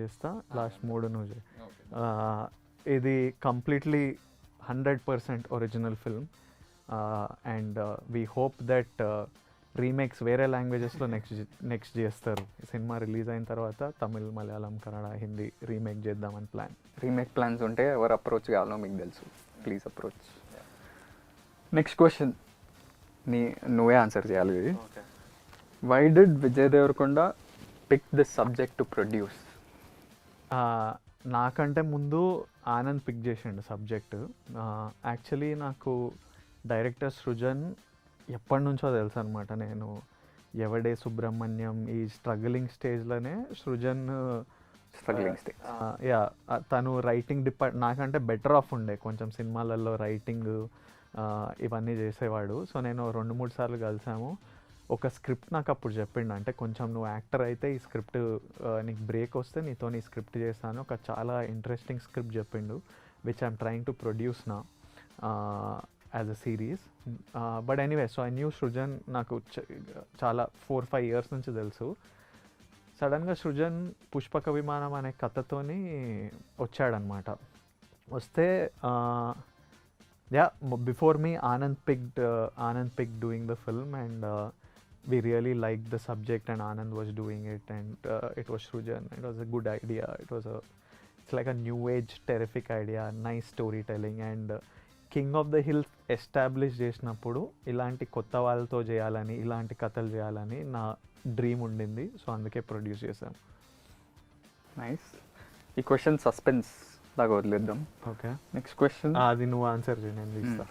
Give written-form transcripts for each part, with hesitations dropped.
చేస్తా, లాస్ట్ 3 నువ్వు చేయి. ఇది completely 100% original film. And we hope that remakes వేరే లాంగ్వేజెస్లో నెక్స్ట్ చేస్తారు. సినిమా రిలీజ్ అయిన తర్వాత తమిళ్, మలయాళం, కన్నడ, హిందీ రీమేక్ చేద్దామని ప్లాన్. రీమేక్ ప్లాన్స్ ఉంటే ఎవరు అప్రోచ్ కావాలో మీకు తెలుసు, ప్లీజ్ అప్రోచ్. నెక్స్ట్ క్వశ్చన్ నువ్వే ఆన్సర్ చేయాలి ఇది. Why did Vijay Deverakonda pick this subject to produce? నాకంటే ముందు ఆనంద్ పిక్ చేసిండు సబ్జెక్టు. యాక్చువల్లీ నాకు డైరెక్టర్ సృజన్ ఎప్పటి నుంచో తెలుసు అనమాట. నేను ఎవడే సుబ్రహ్మణ్యం ఈ స్ట్రగ్లింగ్ స్టేజ్లోనే సృజన్ స్ట్రగ్లింగ్ స్టేజ్ తను రైటింగ్ నాకంటే బెటర్ ఆఫ్ ఉండే కొంచెం సినిమాలలో రైటింగ్ ఇవన్నీ చేసేవాడు. సో నేను 2-3 సార్లు కలిసాము. ఒక స్క్రిప్ట్ నాకు అప్పుడు చెప్పిండు, అంటే కొంచెం నువ్వు యాక్టర్ అయితే ఈ స్క్రిప్ట్ నీకు బ్రేక్ వస్తే నీతో ఈ స్క్రిప్ట్ చేస్తాను. ఒక చాలా ఇంట్రెస్టింగ్ స్క్రిప్ట్ చెప్పిండు, which I'm trying to produce నా as a series. But anyway, so I knew Srujan నాకు చాలా 4-5 ఇయర్స్ నుంచి తెలుసు. సడన్గా సృజన్ పుష్పక విమానం అనే కథతోని వచ్చాడనమాట. వస్తే before me Anand picked doing the film, and we really liked the subject, and Anand was doing it, and it was Srujan. It was a good idea. It's like a new age terrific idea, nice storytelling, and king of the hills establish చేసినప్పుడు ఇలాంటి కొత్త వాళ్ళతో చేయాలని, ఇలాంటి కథలు చేయాలని నా dream ఉండింది. సో అందుకే ప్రొడ్యూస్ చేశాను. నైస్. ఈ క్వశ్చన్ సస్పెన్స్ లాగా వదిలేద్దాం. ఓకే, నెక్స్ట్ క్వశ్చన్ అది నువ్వు ఆన్సర్ చేయి, నేను తీస్తా.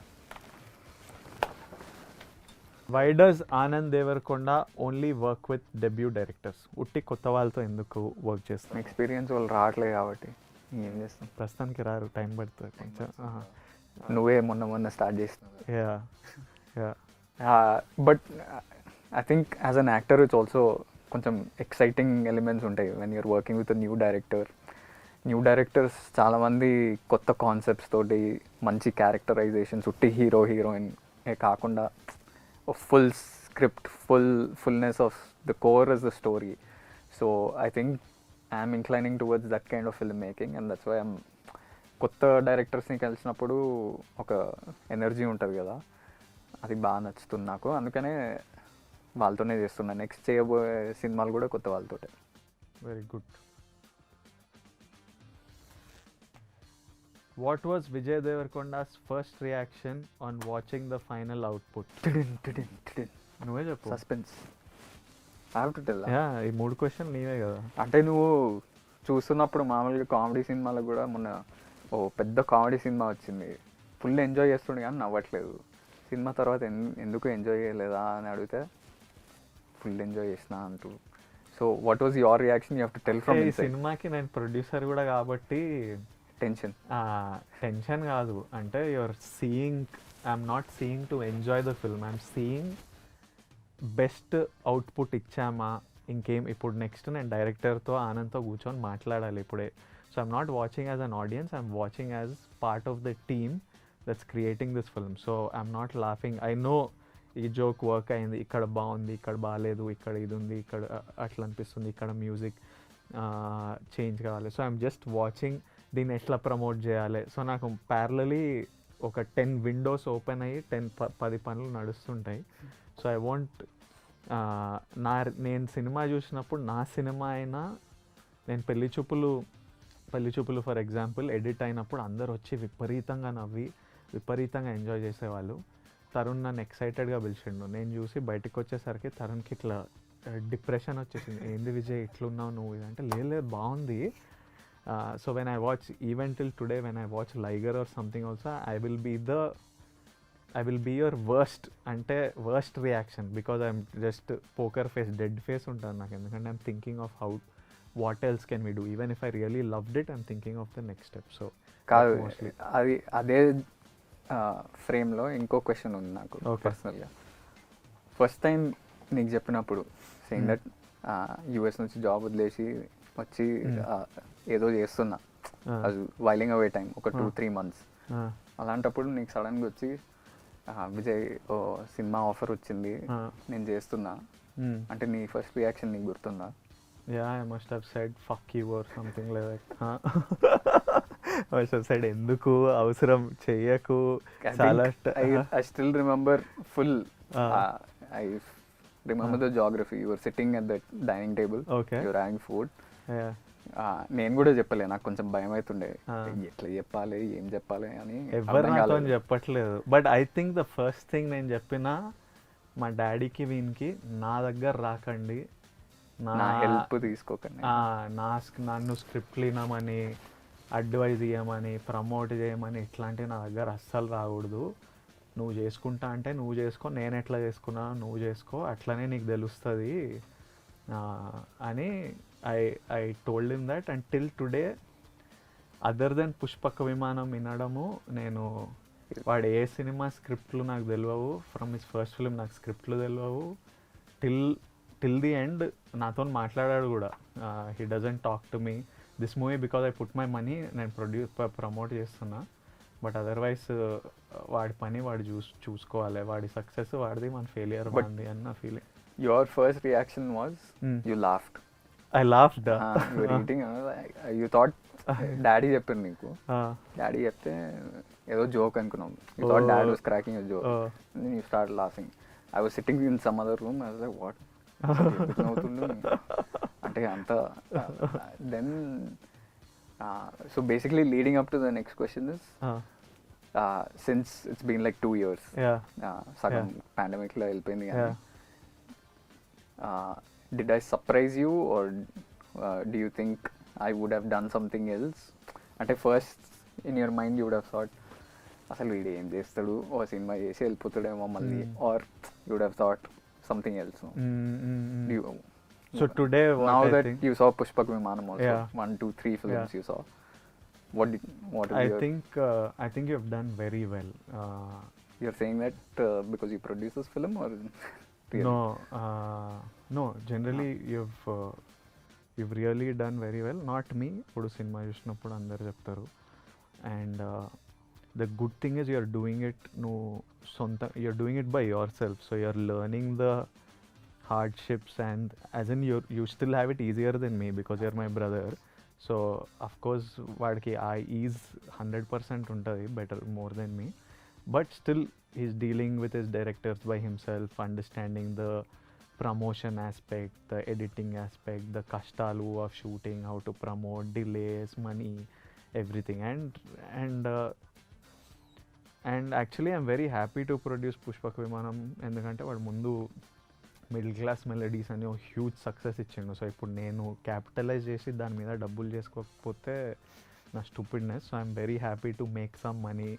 Why does Anand Deverakonda only work with debut directors? ఉట్టి కొత్త వాళ్ళతో ఎందుకు వర్క్ చేస్తాం? ఎక్స్పీరియన్స్ వాళ్ళు రావట్లేదు కాబట్టి ఏం చేస్తాం. ప్రస్తుతానికి రారు, టైం పడుతుంది కొంచెం. నువ్వే మొన్న స్టార్ట్ చేస్తున్నావు. Yeah but I think as an actor it's also కొంచెం ఎక్సైటింగ్ ఎలిమెంట్స్ ఉంటాయి when you're working with new director. New directors చాలామంది కొత్త కాన్సెప్ట్స్ తోటి మంచి క్యారెక్టరైజేషన్స్, ఉట్టి హీరోయిన్ కాకుండా full script, fullness of the core is the story. So I think I'm inclining towards that kind of film making, and that's why I'm కొత్త డైరెక్టర్స్ని కలిసినప్పుడు ఒక ఎనర్జీ ఉంటుంది కదా, అది బాగా నచ్చుతుంది నాకు. అందుకనే వాళ్ళతోనే చేస్తున్నాను. నెక్స్ట్ చేయబోయే సినిమాలు కూడా కొత్త వాళ్ళతోటే. Very good. What was Vijay Deverakonda's first reaction on watching the final output? నువ్వే చెప్పు. Suspense. I have to tell. ఈ 3 క్వశ్చన్ నీవే కదా. అంటే నువ్వు చూస్తున్నప్పుడు మామూలుగా కామెడీ సినిమాలకు కూడా మొన్న పెద్ద కామెడీ సినిమా వచ్చింది, ఫుల్ ఎంజాయ్ చేస్తుండే కానీ నవ్వట్లేదు. సినిమా తర్వాత ఎందుకు ఎంజాయ్ చేయలేదా అని అడిగితే ఫుల్ ఎంజాయ్ చేసిన అంటూ. So what was your reaction? You have to tell from. ఈ సినిమాకి నేను ప్రొడ్యూసర్ కూడా కాబట్టి టెన్షన్ కాదు. అంటే your seeing, I'm not seeing to enjoy the film, I'm seeing best output ఇచ్చామా, ఇంకేం. ఇప్పుడు నెక్స్ట్ నేను డైరెక్టర్తో ఆనంద్తో కూర్చొని మాట్లాడాలి ఇప్పుడే. So I'm not watching as an audience, I'm watching as part of the team that's creating this film. So I'm not laughing. I know ఈ joke work అయింది, ఇక్కడ బాగుంది, ఇక్కడ బాగాలేదు, ఇక్కడ ఇది ఉంది, ఇక్కడ అట్లా అనిపిస్తుంది, ఇక్కడ మ్యూజిక్ చేంజ్ కావాలి. సో ఐఎమ్ జస్ట్ వాచింగ్ దీన్ని ఎట్లా ప్రమోట్ చేయాలి. సో నాకు ప్యారలీ ఒక 10 విండోస్ ఓపెన్ అయ్యి 10 పనులు నడుస్తుంటాయి. సో ఐ వాంట్ నేను సినిమా చూసినప్పుడు నా సినిమా అయినా, నేను పెళ్లి చూపులు ఫర్ ఎగ్జాంపుల్ ఎడిట్ అయినప్పుడు అందరు వచ్చి విపరీతంగా నవ్వి విపరీతంగా ఎంజాయ్ చేసేవాళ్ళు. తరుణ్ నన్ను ఎక్సైటెడ్గా పిలిచిండు. నేను చూసి బయటకు వచ్చేసరికి తరుణ్కి ఇట్లా డిప్రెషన్ వచ్చేసింది. ఏంది విజయ్ ఇట్లున్నావు నువ్వు? అంటే లేదు బాగుంది. So when I watch even till today, when I watch Liger or something also, I will be your worst reaction, because I'm just poker face, dead face ఉంటుంది నాకు. ఎందుకంటే I'm thinking of how what else can we do? Even if I really loved it, I'm thinking of the next step. So కాదు, అది అదే ఫ్రేమ్లో ఇంకో question ఉంది నాకు పర్సనల్గా. ఫస్ట్ టైం నీకు చెప్పినప్పుడు సేయింగ్ దట్ యూఎస్ నుంచి జాబ్ వదిలేసి వచ్చి ఏదో చేస్తున్నా, అది వైలింగ్ అవే టైం ఒక 2-3 months. అలాంటప్పుడు నీకు సడన్గా వచ్చి విజయ్ సినిమా ఆఫర్ వచ్చింది, నేను చేస్తున్నా అంటే నీ ఫస్ట్ రియాక్షన్ నీకు గుర్తుందా? Yeah, I must have said fuck you or something like that. Huh? I must have said ఎందుకు అవసరం చెయ్యకు చాలా I still remember full. Ah. I remember the geography. You were sitting at the dining table. Okay. You were having food. Yeah. నేను కూడా చెప్పలే, నాకు కొంచెం భయం అవుతుండే Ah. ఎట్లా చెప్పాలి ఏం చెప్పాలి అని ఎవరు అర్థం నాతో కాలేదు. చెప్పట్లేదు. But I think the first thing నేను చెప్పిన మా డాడీకి వీనికి నా దగ్గర రాకండి, నా హెల్ప్ తీసుకోకండి. నన్ను స్క్రిప్ట్లు వినమని, అడ్వైజ్ ఇవ్వమని, ప్రమోట్ చేయమని ఇట్లాంటివి నా దగ్గర అస్సలు రాకూడదు. నువ్వు చేసుకుంటా అంటే నువ్వు చేసుకో, నేను ఎట్లా చేసుకున్నా నువ్వు చేసుకో, అట్లనే నీకు తెలుస్తుంది అని I told him that. And till today other then Pushpaka Vimanam వినడము, నేను వాడు ఏ సినిమా స్క్రిప్ట్లు నాకు తెలియవు, ఫ్రమ్ హిస్ ఫస్ట్ ఫిలిం నాకు స్క్రిప్ట్లు తెలియవు. టిల్ ది ఎండ్ నాతో మాట్లాడాడు కూడా. He doesn't talk to me this movie because I put my money, నేను ప్రమోట్ చేస్తున్నా. బట్ అదర్వైజ్ వాడి పని వాడు చూసుకోవాలి, వాడి సక్సెస్ వాడిది, మన ఫెయిలియర్ వాడిది అని నా feeling. Your first reaction was you laughed. I laughed. You were eating, you thought daddy చెప్పారు నీకు, డాడీ చెప్తే ఏదో జోక్ అనుకున్నాం. You thought dad was cracking a joke and then you start laughing. I was sitting in some other room. I was like what అవుతుండు అంటే అంత. Then so basically leading up to the next question is, since it's been like 2 years, సగం pandemic లో వెళ్ళిపోయింది కానీ, did I surprise you or do you think I would have done something else? అంటే first in your mind you would have thought అసలు వీడు ఏం చేస్తాడు, ఓ సినిమా చేసి వెళ్ళిపోతాడేమో మళ్ళీ, or you would have thought something else? So today what now I that think, you saw Pushpak Vimanam also, Yeah. 1, 2, 3 films Yeah. you saw, what is I your, think you have done very well. you're saying that because you produced this film or really? No, generally you've really done very well. Not me, ఇప్పుడు cinema చూసినప్పుడు అందరు చెప్తారు. And the good thing is you're doing it, నువ్వు you're doing it by yourself, so you're learning the hardships, and as in you still have it easier than me because you're my brother. So of course వాడికి ఆ is 100% ఉంటుంది, better more than me, but still he's dealing with his directors by himself, understanding the promotion aspect, the editing aspect, the kashtalu of shooting, how to promote, delays, money, everything. And actually I'm very happy to produce Pushpak Vimanam, ఎందుకంటే వాడు ముందు middle class melodies అని ఒక huge success ఇచ్చిండు. So ఇప్పుడు నేను capitalise చేసి దాని మీద డబ్బులు చేసుకోకపోతే నా stupidness. So I'm very happy to make some money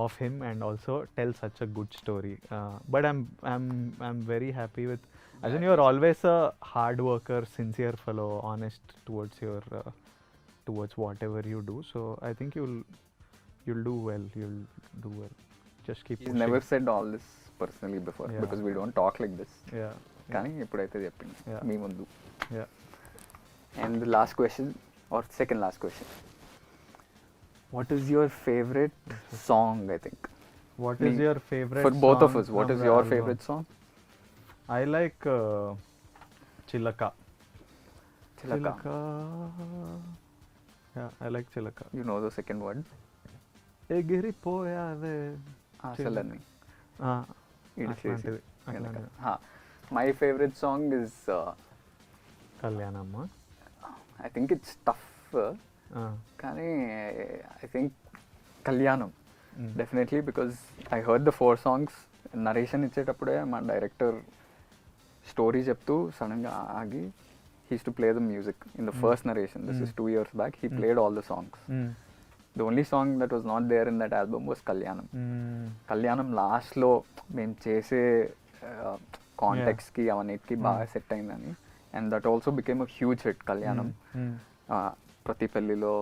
of him and also tell such a good story. But I'm very happy with, as in you're always a hard worker, sincere fellow, honest towards your towards whatever you do. So I think you'll do well. Just keep He's pushing. never said all this personally before, Yeah. because we don't talk like this. Yeah. కానీ ఇప్పుడైతే చెప్పింది Yeah. మీ ముందు. Yeah. And the last question, or second last question, what is your favorite song? I think What is your favorite for both of song us, what from is the your album? favorite song? I like Chilaka. Chilaka. Yeah, I like Chilaka. You know the second word? ఎగిరిపోయావే అసలని అట్లాంటిది. My favorite song is Kalyanamma. I think it's tough, కానీ I think Kalyanam definitely, because I heard the 4 songs. Narration ఇచ్చేటప్పుడే మా director story చెప్తూ సడన్గా ఆగి he used to play the music in the first narration. This is 2 years back. He played all the songs. The only song that was not there in that album was Kalyanam. Kalyanam లాస్ట్లో మేము చేసే కాంటెక్స్కి అవన్నిటికి బాగా set అయిందని, and that also became a huge hit. కళ్యాణం ప్రతి పెళ్ళిలో,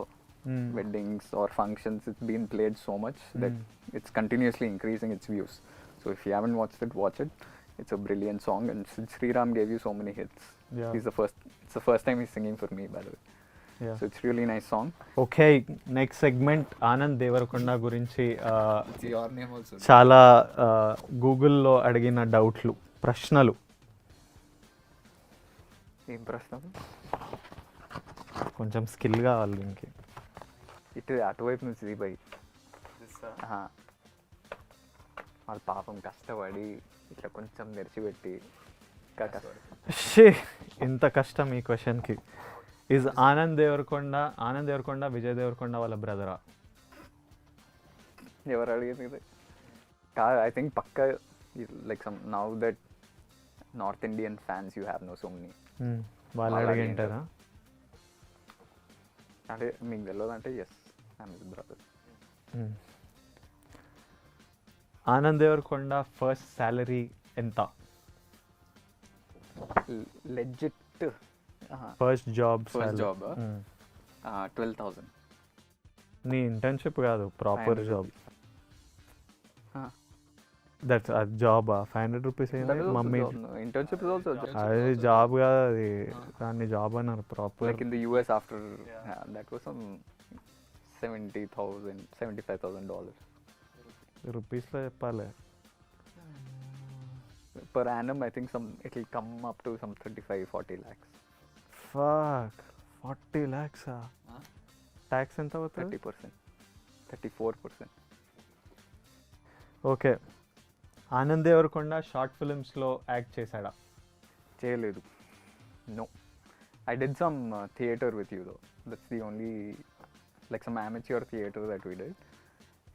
weddings or functions, it's been played so much that it's continuously increasing its views. So if you haven't watched it, watch it. It's a brilliant song, and Sriram gave you so many hits. Yeah. It's the first time he's singing for me, by the way. Yeah. So it's really nice song. Okay, next segment Anand Deverakonda గురించి It's your name also. చాలా గూగుల్లో అడిగిన డౌట్లు, ప్రశ్నలు. ఏం ప్రశ్న? కొంచెం skill కావాలి దీనికి. ఇటు అటువైపు నుంచి దీపై వాళ్ళు పాపం కష్టపడి ఇట్లా కొంచెం తెరిచిపెట్టి ఇంకా షే ఇంత కష్టం ఈ క్వశ్చన్కి. ఈజ్ ఆనంద్ దేవరకొండ విజయ్ దేవరకొండ వాళ్ళ బ్రదరా? ఎవరు అడిగింది ఇది? కాదు, ఐ థింక్ పక్క like some now that north Indian fans you have no so many. వాళ్ళు వాళ్ళు అడిగింటారా? అంటే మీకు తెలియదు అంటే yes I'm his brother. Anand Deverakonda first salary ఎంత? Legit first job first job 12,000. నీ ఇంటర్న్షిప్ కాదు, ప్రాపర్ జాబ్. దట్స్ జాబా? 500 రూపీస్ అయింది మమ్మీ. ఇంటర్న్షిప్ ఇస్ ఆల్సో అది జాబ్ కాదు, అది దాన్ని జాబ్ అన్నారు proper. like in the US after that was some $75,000 రూపీస్లో చెప్పాలి. per annum. I think it will come up to some 35-40 lakhs. Fuck 40 lakhs. Tax ఎంత అవుతుంది? 30%, 34%. ఓకే, ఆనంద్ దేవరకొండ షార్ట్ ఫిల్మ్స్లో యాక్ట్ చేశాడా? చేయలేదు. No, I did some theater with you though. That's the only like some amateur theater that we did.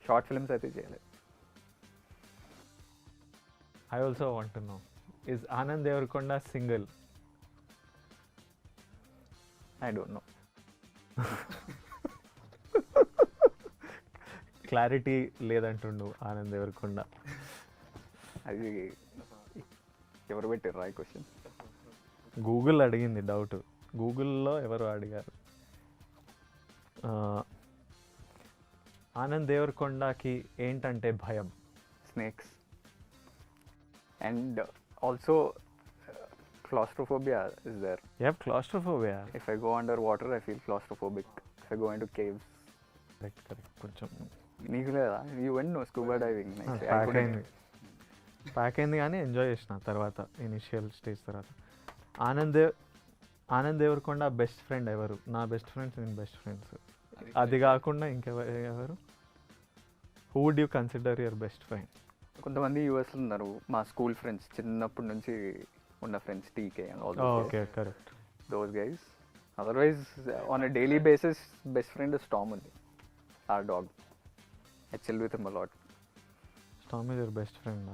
Short films అయితే చేయలేదు. I also want to know, is Anand Devarkonda single? I don't know. Clarity లేదంటుండు ఆనంద్ దేవరకొండ. అది ఎవరు పెట్టారు ఈ question? Google అడిగింది doubt. గూగుల్లో ఎవరు అడిగారు? ఆనంద్ దేవరకొండకి ఏంటంటే భయం? Snakes. And also claustrophobia is there. You have claustrophobia? If I go underwater I feel claustrophobic. If I go into caves. Correct. కొంచెం నీకు లేదా? You went no scuba diving. Pack అయింది కానీ ఎంజాయ్ చేసిన తర్వాత, ఇనిషియల్ స్టేజ్ తర్వాత. Anand Devarakonda best friend ఎవరు? నా బెస్ట్ ఫ్రెండ్స్, నేను బెస్ట్ ఫ్రెండ్స్. అది కాకుండా ఇంకెవరు? Who would you consider your best friend? కొంతమంది యూఎస్లో ఉన్నారు, మా స్కూల్ ఫ్రెండ్స్, చిన్నప్పటి నుంచి ఉన్న friends, TK and all okay, correct. Those guys. Otherwise on a daily basis best friend Stam ఉంది, or dog. I chill with him a lot. Stam is your best friend?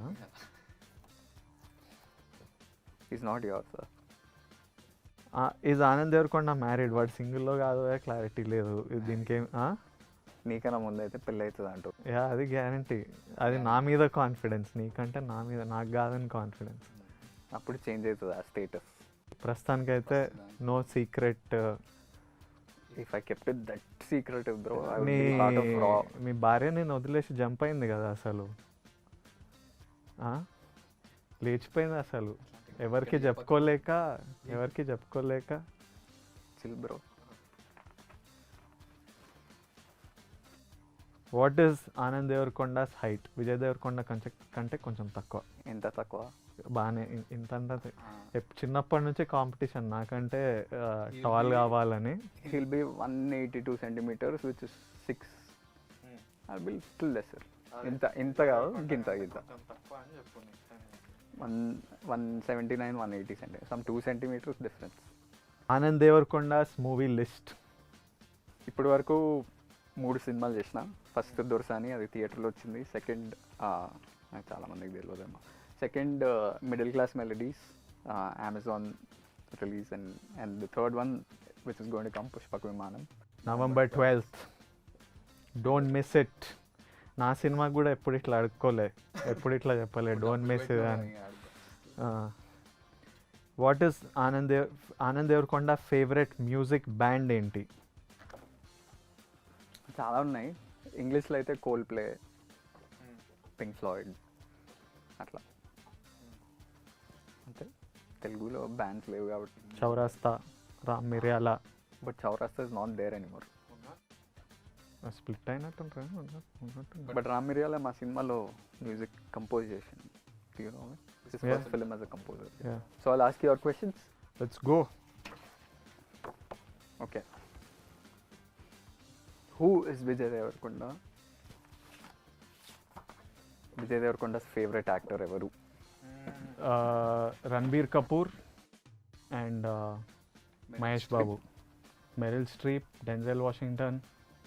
Is not your sir. Is Anand Deverakonda married? వాడు సింగిల్లో కాదు, clarity లేదు దీనికి. నీకన్నా ముందు అయితే పెళ్ళి అవుతుంది అంటూ. యా, అది గ్యారంటీ. అది నా మీద కాన్ఫిడెన్స్, నీకంటే నా మీద, నాకు కాదని కాన్ఫిడెన్స్. అప్పుడు చేంజ్ అవుతుంది ఆ స్టేటస్. ప్రస్తుతానికైతే no secret. If I kept it that secretive bro, I would నీ బి లాట్ ఆఫ్ రా. మీ భార్య నేను వదిలేసి జంప్ అయింది కదా అసలు, లేచిపోయింది అసలు, ఎవరికి చెప్పుకోలేక. Chill bro. What is Anand Deverakonda's height? Vijay Deverakonda కంటే కొంచెం తక్కువ. ఎంత తక్కువ? బాగానే, ఇంత చిన్నప్పటి నుంచి కాంపిటీషన్ నాకంటే టాల్ కావాలని. He'll be 182 centimeters, which is 6. I'll be little lesser. ఇంత కాదు, ఇంత 179, 180 centimeters. Some 2 centimeters difference. Anand Devarakonda's movie list. ఇప్పటి వరకు 3 సినిమాలు చేసిన. ఫస్ట్ దొరసాని, అది థియేటర్లో వచ్చింది. సెకండ్ నాకు చాలామందికి తెలియదేమో. Second middle class melodies, Amazon release. And the third one which is going to come, Pushpaka Vimanam, November 12th. Don't miss it. నా సినిమా కూడా ఎప్పుడు ఇట్లా అడుక్కోలే, ఎప్పుడు ఇట్లా చెప్పలే డోంట్ మిస్ ఇట్ అని. What is Anand Deverakonda favourite music band ఏంటి? చాలా ఉన్నాయి. ఇంగ్లీష్లో అయితే కోల్డ్ ప్లే, పింక్ ఫ్లాయిడ్, అట్లా. అంతే. తెలుగులో బ్యాండ్స్ లేవు కాబట్టి. Chaurasta, Ram Miryala. But Chaurasta is not there anymore. Split అయినట్టు. బట్ రామ్ మిర్యాల మా సినిమాలో మ్యూజిక్ కంపోజ్ చేసింది. Film as a composer. So I'll ask your questions. Let's go. Okay, who is Vijay Deverakonda? Vijay Deverakonda's favourite actor ఎవరు? Ranbir Kapoor and Mahesh Babu, Meryl Streep, Denzel Washington.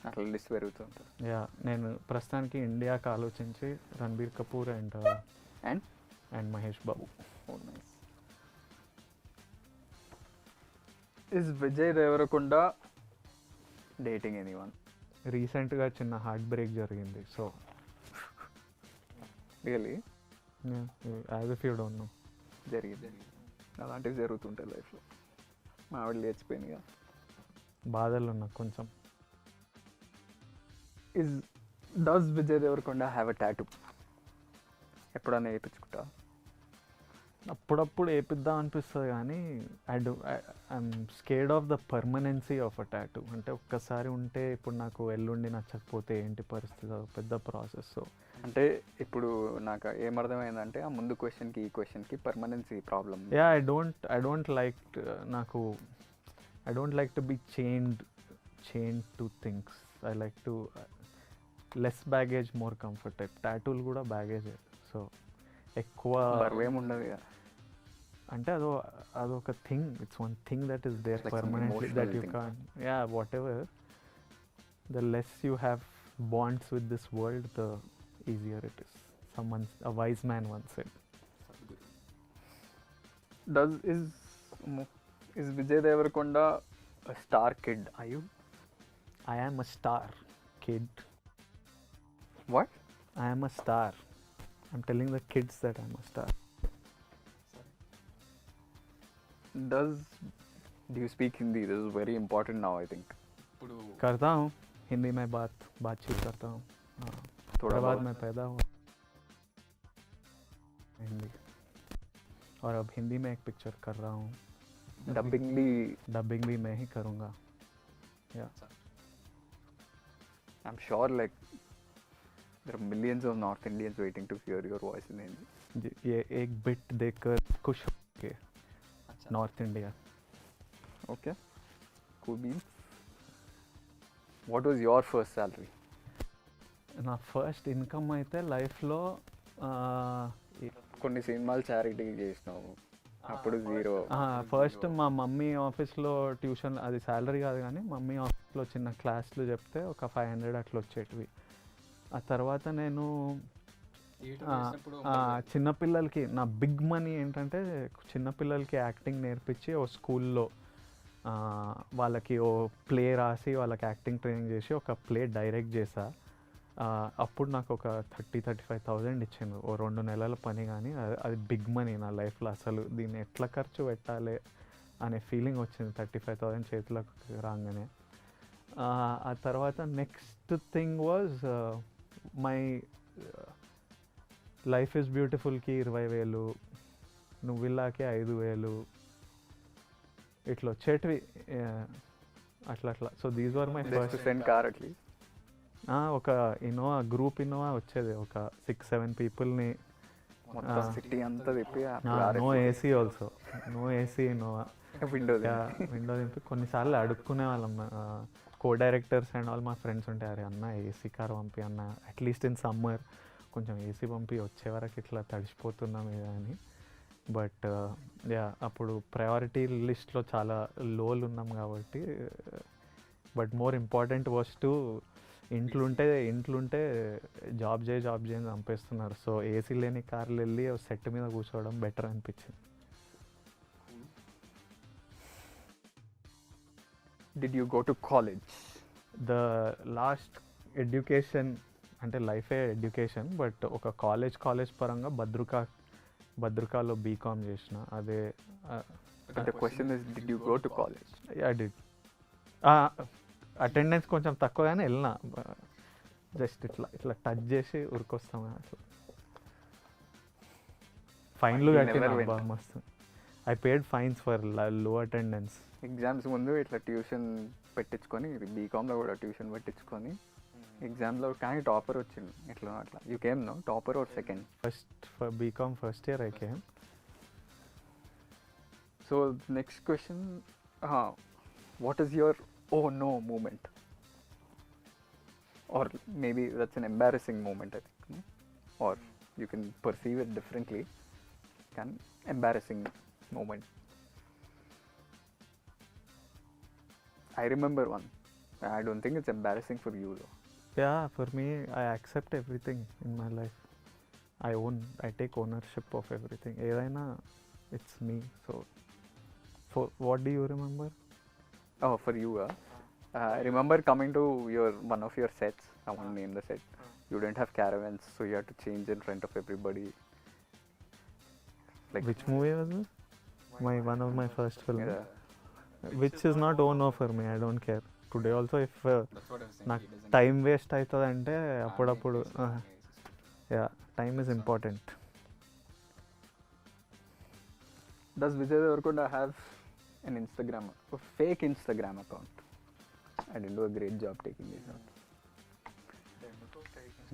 అట్లా list పెరుగుతుంటుంది. Yeah, నేను ప్రస్తుతానికి ఇండియాకి ఆలోచించి Ranbir Kapoor and and and Mahesh Babu. Nice. Is Vijay Deverakonda dating anyone? రీసెంట్గా చిన్న హార్ట్ బ్రేక్ జరిగింది, so really as if you don't know. జరిగింది. అలాంటివి జరుగుతుంటాయి లైఫ్లో. మా ఆవిడ లేచిపోయింది కదా. బాధలు ఉన్నా కొంచెం. Does Vijay Deverakonda have a tattoo? ఎప్పుడన్నా వేయించుకుంటా? అప్పుడప్పుడు వేపిద్దాం అనిపిస్తుంది కానీ I'm scared of the permanency of a tattoo. అంటే ఒక్కసారి ఉంటే ఇప్పుడు నాకు ఎల్లుండి నచ్చకపోతే ఏంటి పరిస్థితి, అది పెద్ద ప్రాసెస్. సో అంటే ఇప్పుడు నాకు ఏమర్థమైందంటే ఆ ముందు క్వశ్చన్కి ఈ క్వశ్చన్కి permanency problem. Yeah, I don't like, నాకు I don't like to be chained to things. I like to less baggage, more comfort type. టాటూలు కూడా బ్యాగేజ్, సో ఎక్కువ బరువేముండదు కదా. అంటే అదొక thing, it's one thing that is there Like some permanently emotional that you thing. Can. Yeah, whatever, the less you have bonds with this world, the easier it is. A wise man once said. Is Vijay Deverakonda a star kid? Are you? I am a star kid. What? I am a star. I'm telling the kids that I'm a star. Do you speak Hindi? This is very important now, I think. ఇప్పుడు करता हूँ हिंदी में बातचीत करता हूँ. थोड़ा उसके बाद बहुत. मैं पैदा हुआ हिंदी, और अब हिंदी में एक पिक्चर कर रहा हूँ. Dubbing भी मैं ही करूँगा. I'm sure like there are millions of North Indians waiting to hear your voice in Hindi. ये एक बिट देखकर खुश हो के అచ్చా. North India. Okay. Cool beans. What was your first salary? నా ఫస్ట్ ఇన్కమ్ అయితే లైఫ్లో కొన్ని సినిమాలు చారిటీ చేసినావు, అప్పుడు జీరో. ఫస్ట్ మా మమ్మీ ఆఫీస్లో ట్యూషన్, అది శాలరీ కాదు కానీ మమ్మీ ఆఫీస్లో చిన్న క్లాసులు చెప్తే ఒక 500 అట్లా వచ్చేటివి. ఆ తర్వాత నేను థియేటర్ చేసినప్పుడు చిన్నపిల్లలకి నా బిగ్ మనీ ఏంటంటే చిన్నపిల్లలకి యాక్టింగ్ నేర్పించి ఓ స్కూల్లో వాళ్ళకి ఓ ప్లే రాసి వాళ్ళకి యాక్టింగ్ ట్రైనింగ్ చేసి ఒక ప్లే డైరెక్ట్ చేసా. అప్పుడు నాకు ఒక 30,000-35,000 ఇచ్చింది ఓ 2 నెలల పని. కానీ అది బిగ్ మనీ నా లైఫ్లో. అసలు దీన్ని ఎట్లా ఖర్చు పెట్టాలి అనే ఫీలింగ్ వచ్చింది 35,000 చేతులకు రాగానే. ఆ తర్వాత next thing was my life is బ్యూటిఫుల్కి 20,000, నువ్విల్లాకి 5,000 ఇట్లా వచ్చేటివి అట్లా. So these were my first. Car at least ఒక గ్రూప్ ఇన్నోవా వచ్చేది, ఒక 6-7 పీపుల్ని. మొత్తం సిటీ అంతా తిప్పి no AC also, no AC Innova, window window దింపి కొన్నిసార్లు అడుక్కునే వాళ్ళం. కో డైరెక్టర్స్ అండ్ ఆల్ మా ఫ్రెండ్స్ ఉంటే, అరే అన్న ఏసీ కార్ పంపి అన్న, అట్లీస్ట్ ఇన్ సమ్మర్ కొంచెం ఏసీ పంపి, వచ్చే వరకు ఇట్లా తడిసిపోతున్నాం ఇది అని. బట్ అప్పుడు ప్రయారిటీ లిస్ట్లో చాలా లోలు ఉన్నాం కాబట్టి. But more important was to ఇంట్లుంటే జాబ్ చేయని చంపేస్తున్నారు. సో ఏసీ లేని కార్లు వెళ్ళి సెట్ మీద కూర్చోవడం బెటర్ అనిపించింది. Did you go to college? The last education అంటే లైఫే ఎడ్యుకేషన్, బట్ ఒక కాలేజ్ పరంగా భద్రకాలో బీకామ్ చేసిన. అదే But the question is, did you go to college? I did. Attendance కొంచెం తక్కువ కానీ వెళ్ళినా, జస్ట్ ఇట్లా టచ్ చేసి ఉరికొస్తాం అట్లా. ఫైన్లు You కట్టిన never went. బాగా మస్తు. ఐ పేడ్ ఫైన్స్ ఫర్ లో అటెండెన్స్. ఎగ్జామ్స్ ముందు ఇట్లా ట్యూషన్ పెట్టించుకొని, బీకామ్లో కూడా ట్యూషన్ పెట్టించుకొని ఎగ్జామ్లో కానీ టాపర్ వచ్చింది ఎట్లా అట్లా. You came no topper or second? For BCom first year I came. So next question, what is your oh no moment? Or maybe that's an embarrassing moment, I think. No? Or you can perceive it differently. Can embarrassing moment. I remember one. I don't think it's embarrassing for you though. Yeah, for me, I accept everything in my life. I take ownership of everything. ఏదైనా it's me. So, for what do you remember? Oh, for you, I remember coming to one of your sets. I won't name the set. You didn't have caravans, so you had to change in front of everybody. Like Which movie was it? One of my first film. yeah. Which is not ono for me. I don't care. Today also, if That's what I was saying. నాకు He doesn't time waste అవుతుంది అంటే family అప్పుడప్పుడు is family is- yeah time is important. Does Vijay Devarkonda have an Instagram, a fake Instagram account? I didn't do a great job taking this out.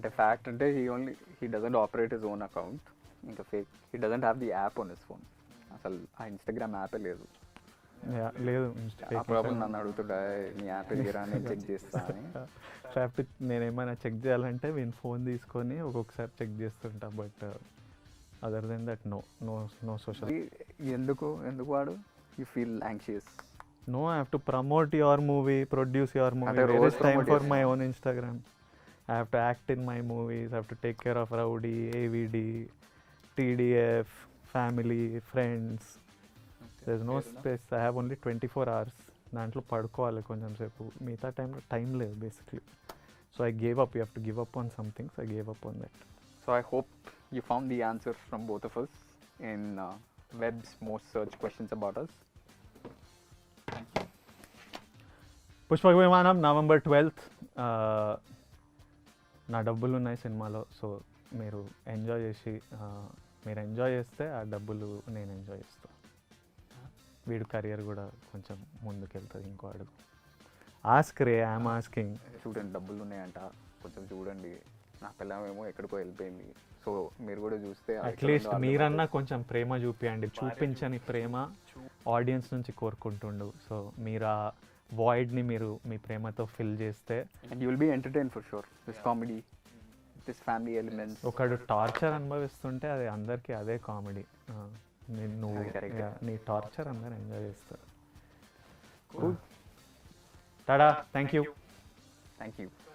The fact that he doesn't operate his own account. ఇంకా fake. He doesn't have the app on his phone. అసలు ఆ Instagram యాపే లేదు. Yeah లేదు అప్పుడప్పుడు నన్ను అడుగుతుంటా నీ app ఎదిగిరా నేను చెక్ చేస్తా అని. ట్రాఫిక్ నేను ఏమైనా చెక్ చేయాలంటే నేను ఫోన్ తీసుకొని ఒక్కొక్కసారి చెక్ చేస్తుంటా. But other then that no social. ఎందుకు వాడు you feel anxious? No, I have to promote your movie, produce your movie. అంటే There రోజు is time promote for my చేస్తావా? own Instagram. I have to act in my movies. I have to take care of Rowdy, AVD, TDF, family, friends. Okay. There's no పేరునా? space. I have only 24 hours. దాంట్లో పడుకోవాలి కొంచెం సేపు. మిగతా టైంలో time లేదు basically. So I gave up. You have to give up on something. So I gave up on that. So I hope you found the answers from both of us in web's most searched questions about us. పుష్పక విమానం November 12th. నా డబ్బులు ఉన్నాయి సినిమాలో. So మీరు enjoy చేసి మీరు enjoy చేస్తే ఆ డబ్బులు నేను ఎంజాయ్ చేస్తాను. వీడు కెరియర్ కూడా కొంచెం ముందుకెళ్తుంది ఇంకో అడుగు. Ask ray, I'm asking. చూడండి డబ్బులు ఉన్నాయంట, కొంచెం చూడండి. నా పిల్లమేమో ఎక్కడికో వెళ్ళిపోయింది. సో మీరు కూడా చూస్తే అది ఎక్కడ అట్లీస్ట్ ఉందో మీరన్నా కొంచెం ప్రేమ చూపియండి. చూపించని ప్రేమ ఆడియన్స్ నుంచి కోరుకుంటుండు. సో మీరు ఆ వాయిడ్ని మీరు మీ ప్రేమతో ఫిల్ చేస్తే and you will be entertained for sure. This comedy, this family elements. ఒకడు టార్చర్ అనుభవిస్తుంటే అది అందరికీ అదే కామెడీ. నువ్వు అది correct. yeah, నీ టార్చర్ అందరు ఎంజాయ్ చేస్తారు. Cool. Tada, thank you. Thank you.